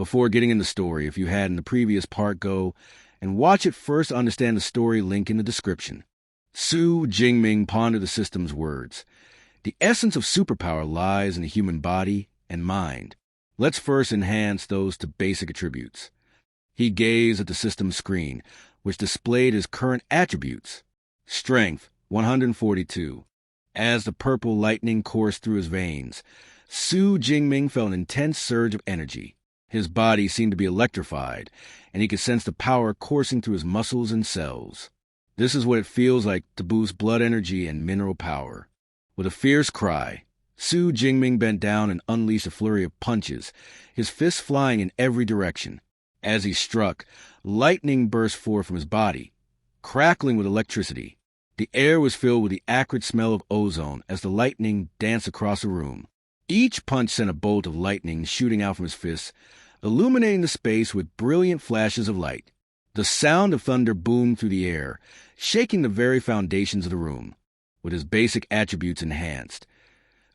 Before getting in the story, if you had in the previous part, go and watch it first to understand the story, link in the description. Su Jingming pondered the system's words. The essence of superpower lies in the human body and mind. Let's first enhance those to basic attributes. He gazed at the system screen, which displayed his current attributes. Strength, 142. As the purple lightning coursed through his veins, Su Jingming felt an intense surge of energy. His body seemed to be electrified, and he could sense the power coursing through his muscles and cells. This is what it feels like to boost blood energy and mineral power. With a fierce cry, Su Jingming bent down and unleashed a flurry of punches, his fists flying in every direction. As he struck, lightning burst forth from his body, crackling with electricity. The air was filled with the acrid smell of ozone as the lightning danced across the room. Each punch sent a bolt of lightning shooting out from his fists, illuminating the space with brilliant flashes of light. The sound of thunder boomed through the air, shaking the very foundations of the room. With his basic attributes enhanced,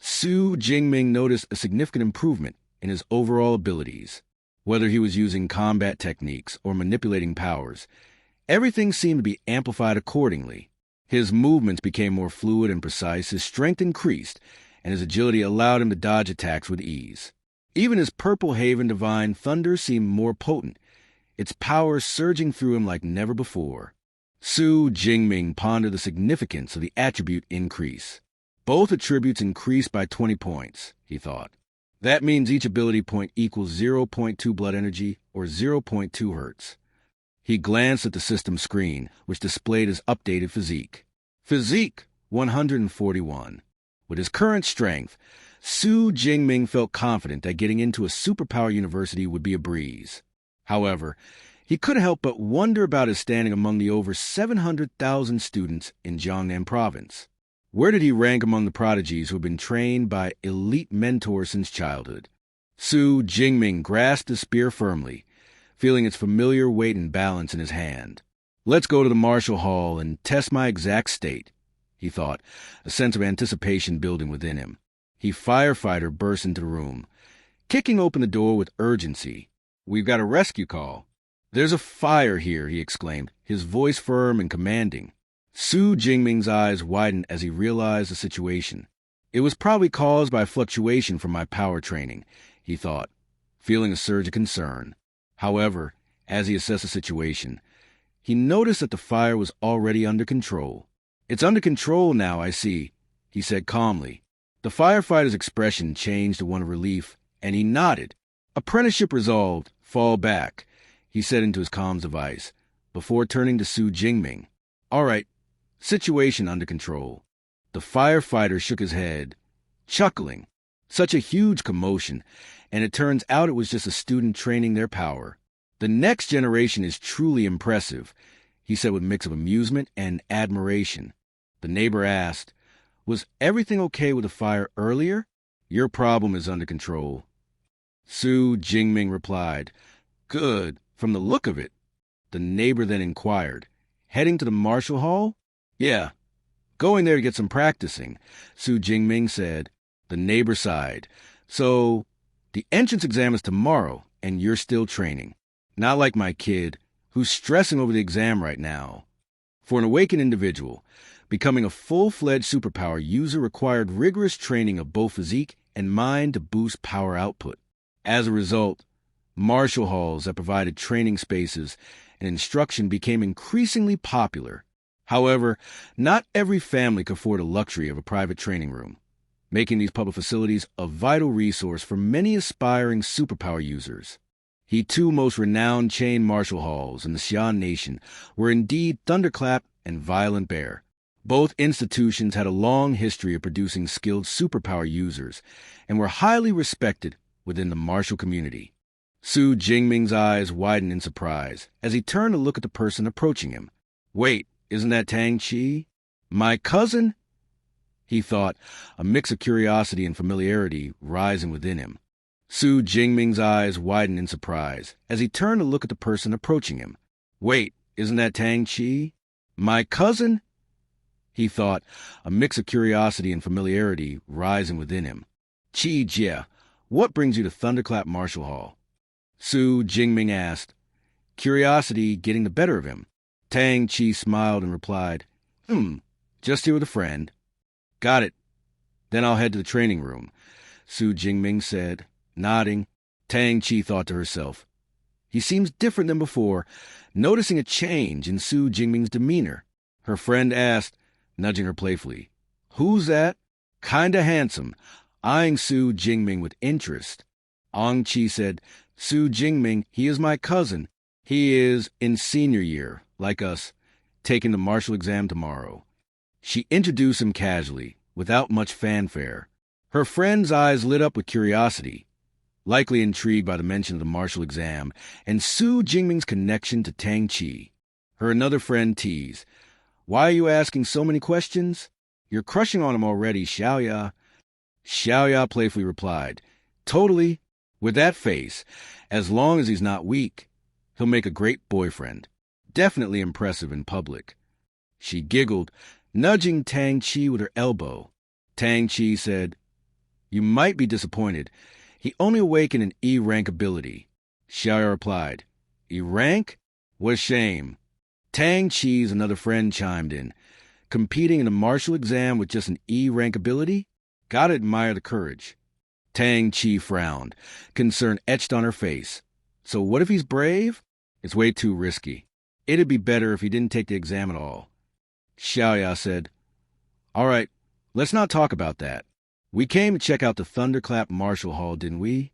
Su Jingming noticed a significant improvement in his overall abilities. Whether he was using combat techniques or manipulating powers, everything seemed to be amplified accordingly. His movements became more fluid and precise, his strength increased, and his agility allowed him to dodge attacks with ease. Even his Purple Haven Divine Thunder seemed more potent, its power surging through him like never before. Su Jingming pondered the significance of the attribute increase. Both attributes increased by 20 points, he thought. That means each ability point equals 0.2 blood energy or 0.2 hertz. He glanced at the system screen, which displayed his updated physique. Physique 141. With his current strength, Su Jingming felt confident that getting into a superpower university would be a breeze. However, he couldn't help but wonder about his standing among the over 700,000 students in Jiangnan province. Where did he rank among the prodigies who had been trained by elite mentors since childhood? Su Jingming grasped the spear firmly, feeling its familiar weight and balance in his hand. Let's go to the martial hall and test my exact state, he thought, a sense of anticipation building within him. The firefighter burst into the room, kicking open the door with urgency. We've got a rescue call. There's a fire here, he exclaimed, his voice firm and commanding. Su Jingming's eyes widened as he realized the situation. It was probably caused by fluctuation from my power training, he thought, feeling a surge of concern. However, as he assessed the situation, he noticed that the fire was already under control. It's under control now, I see, he said calmly. The firefighter's expression changed to one of relief, and he nodded. Apprenticeship resolved. Fall back, he said into his comms device, before turning to Su Jingming. All right, situation under control. The firefighter shook his head, chuckling. Such a huge commotion, and it turns out it was just a student training their power. The next generation is truly impressive, he said with a mix of amusement and admiration. The neighbor asked, Was everything okay with the fire earlier? Your problem is under control. Su Jingming replied, Good, from the look of it. The neighbor then inquired, Heading to the martial hall? Yeah, going there to get some practicing, Su Jingming said. The neighbor sighed. So, the entrance exam is tomorrow, and you're still training. Not like my kid, who's stressing over the exam right now. For an awakened individual, becoming a full-fledged superpower user required rigorous training of both physique and mind to boost power output. As a result, martial halls that provided training spaces and instruction became increasingly popular. However, not every family could afford the luxury of a private training room, making these public facilities a vital resource for many aspiring superpower users. The two most renowned chain martial halls in the Xi'an nation were indeed Thunderclap and Violent Bear. Both institutions had a long history of producing skilled superpower users and were highly respected within the martial community. Su Jingming's eyes widened in surprise as he turned to look at the person approaching him. Wait, isn't that Tang Chi? My cousin? He thought, a mix of curiosity and familiarity rising within him. Su Jingming's eyes widened in surprise as he turned to look at the person approaching him. Wait, isn't that Tang Chi? My cousin? He thought, a mix of curiosity and familiarity rising within him. Chi Jia, what brings you to Thunderclap Martial Hall? Su Jingming asked, curiosity getting the better of him. Tang Chi smiled and replied, just here with a friend. Got it. Then I'll head to the training room, Su Jingming said, nodding. Tang Chi thought to herself, he seems different than before, noticing a change in Su Jingming's demeanor. Her friend asked, nudging her playfully, who's that? Kinda handsome, eyeing Su Jingming with interest. Ong Chi said, Su Jingming, he is my cousin. He is in senior year, like us, taking the martial exam tomorrow. She introduced him casually, without much fanfare. Her friend's eyes lit up with curiosity, likely intrigued by the mention of the martial exam and Su Jingming's connection to Tang Chi. Her another friend teased, why are you asking so many questions? You're crushing on him already, Xiaoya. Xiaoya playfully replied, totally. With that face, as long as he's not weak, he'll make a great boyfriend. Definitely impressive in public. She giggled, nudging Tang Chi with her elbow. Tang Chi said, you might be disappointed. He only awakened an E-rank ability. Xiaoya replied, E-rank? What a shame. Tang Chi's another friend chimed in, competing in a martial exam with just an E-rank ability? Gotta admire the courage. Tang Chi frowned, concern etched on her face. So what if he's brave? It's way too risky. It'd be better if he didn't take the exam at all. Xiaoya said, all right, let's not talk about that. We came to check out the Thunderclap Martial Hall, didn't we?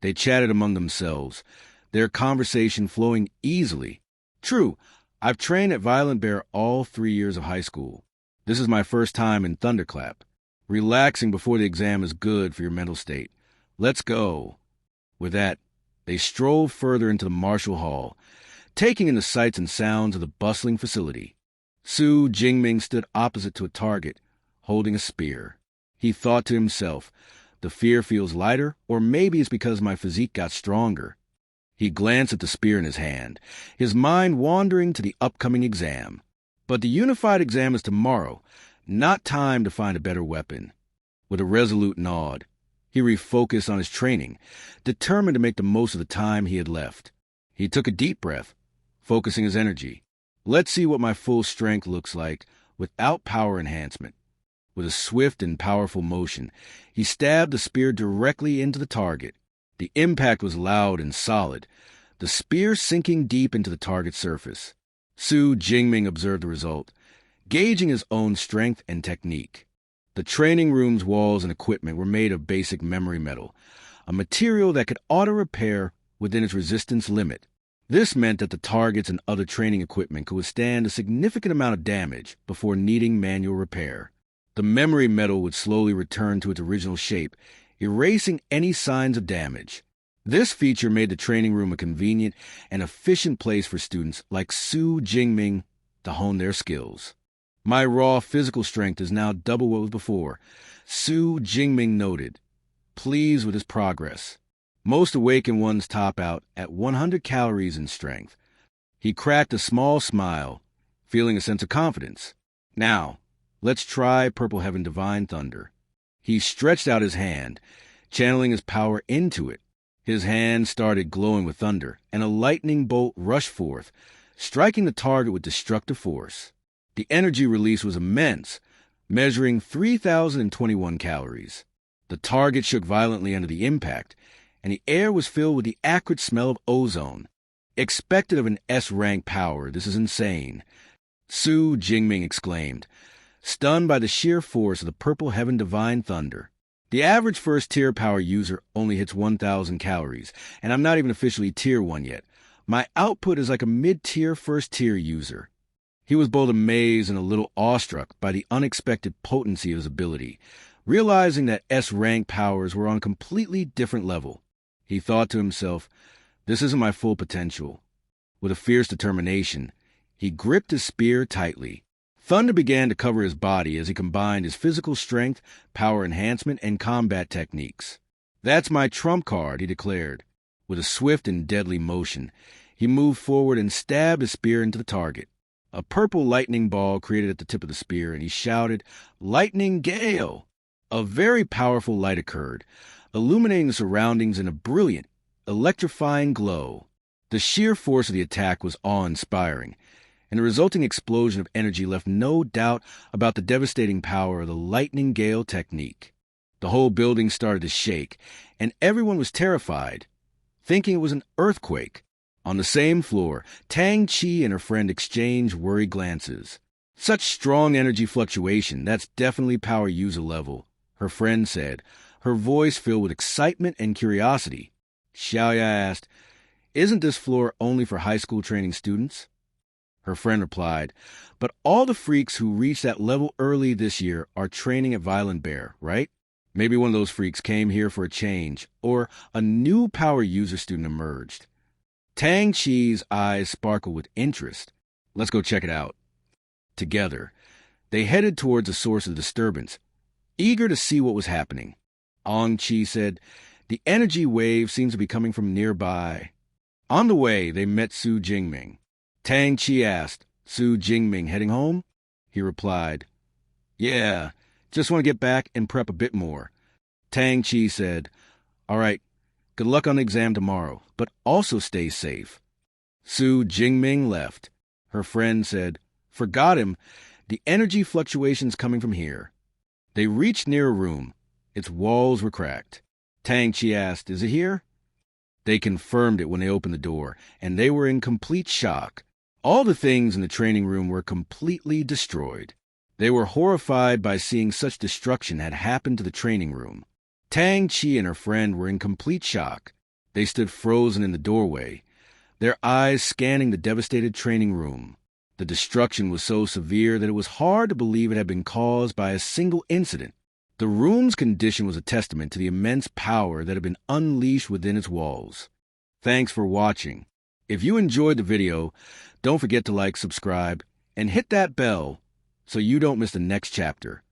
They chatted among themselves, their conversation flowing easily. True, I've trained at Violent Bear all 3 years of high school. This is my first time in Thunderclap. Relaxing before the exam is good for your mental state. Let's go. With that, they strolled further into the martial hall, taking in the sights and sounds of the bustling facility. Su Jingming stood opposite to a target, holding a spear. He thought to himself, the fear feels lighter, or maybe it's because my physique got stronger. He glanced at the spear in his hand, his mind wandering to the upcoming exam. But the unified exam is tomorrow, not time to find a better weapon. With a resolute nod, he refocused on his training, determined to make the most of the time he had left. He took a deep breath, focusing his energy. Let's see what my full strength looks like without power enhancement. With a swift and powerful motion, he stabbed the spear directly into the target. The impact was loud and solid, the spear sinking deep into the target's surface. Su Jingming observed the result, gauging his own strength and technique. The training room's walls and equipment were made of basic memory metal, a material that could auto-repair within its resistance limit. This meant that the targets and other training equipment could withstand a significant amount of damage before needing manual repair. The memory metal would slowly return to its original shape, erasing any signs of damage. This feature made the training room a convenient and efficient place for students like Su Jingming to hone their skills. My raw physical strength is now double what was before, Su Jingming noted, pleased with his progress. Most awakened ones top out at 100 calories in strength. He cracked a small smile, feeling a sense of confidence. Now, let's try Purple Heaven Divine Thunder. He stretched out his hand, channeling his power into it. His hand started glowing with thunder, and a lightning bolt rushed forth, striking the target with destructive force. The energy release was immense, measuring 3,021 calories. The target shook violently under the impact, and the air was filled with the acrid smell of ozone. Expected of an S-rank power, this is insane, Su Jingming exclaimed, stunned by the sheer force of the Purple Heaven Divine Thunder. The average first-tier power user only hits 1,000 calories, and I'm not even officially Tier 1 yet. My output is like a mid-tier first-tier user. He was both amazed and a little awestruck by the unexpected potency of his ability, realizing that S-rank powers were on a completely different level. He thought to himself, this isn't my full potential. With a fierce determination, he gripped his spear tightly. Thunder began to cover his body as he combined his physical strength, power enhancement, and combat techniques. That's my trump card, he declared. With a swift and deadly motion, he moved forward and stabbed his spear into the target. A purple lightning ball created at the tip of the spear, and he shouted, Lightning Gale! A very powerful light occurred, illuminating the surroundings in a brilliant, electrifying glow. The sheer force of the attack was awe-inspiring, and the resulting explosion of energy left no doubt about the devastating power of the lightning gale technique. The whole building started to shake, and everyone was terrified, thinking it was an earthquake. On the same floor, Tang Chi and her friend exchanged worried glances. Such strong energy fluctuation, that's definitely power user level, her friend said, her voice filled with excitement and curiosity. Xiaoya asked, "Isn't this floor only for high school training students?" Her friend replied, "But all the freaks who reached that level early this year are training at Violent Bear, right? Maybe one of those freaks came here for a change, or a new power user student emerged." Tang Chi's eyes sparkled with interest. "Let's go check it out." Together, they headed towards the source of the disturbance, eager to see what was happening. Ong Chi said, "The energy wave seems to be coming from nearby." On the way, they met Su Jingming. Tang Chi asked, "Su Jingming heading home?" He replied, "Yeah, just want to get back and prep a bit more." Tang Chi said, "All right, good luck on the exam tomorrow, but also stay safe." Su Jingming left. Her friend said, "Forgot him. The energy fluctuations coming from here." They reached near a room. Its walls were cracked. Tang Chi asked, "Is it here?" They confirmed it when they opened the door, and they were in complete shock. All the things in the training room were completely destroyed. They were horrified by seeing such destruction had happened to the training room. Tang Chi and her friend were in complete shock. They stood frozen in the doorway, their eyes scanning the devastated training room. The destruction was so severe that it was hard to believe it had been caused by a single incident. The room's condition was a testament to the immense power that had been unleashed within its walls. Thanks for watching. If you enjoyed the video, don't forget to like, subscribe, and hit that bell so you don't miss the next chapter.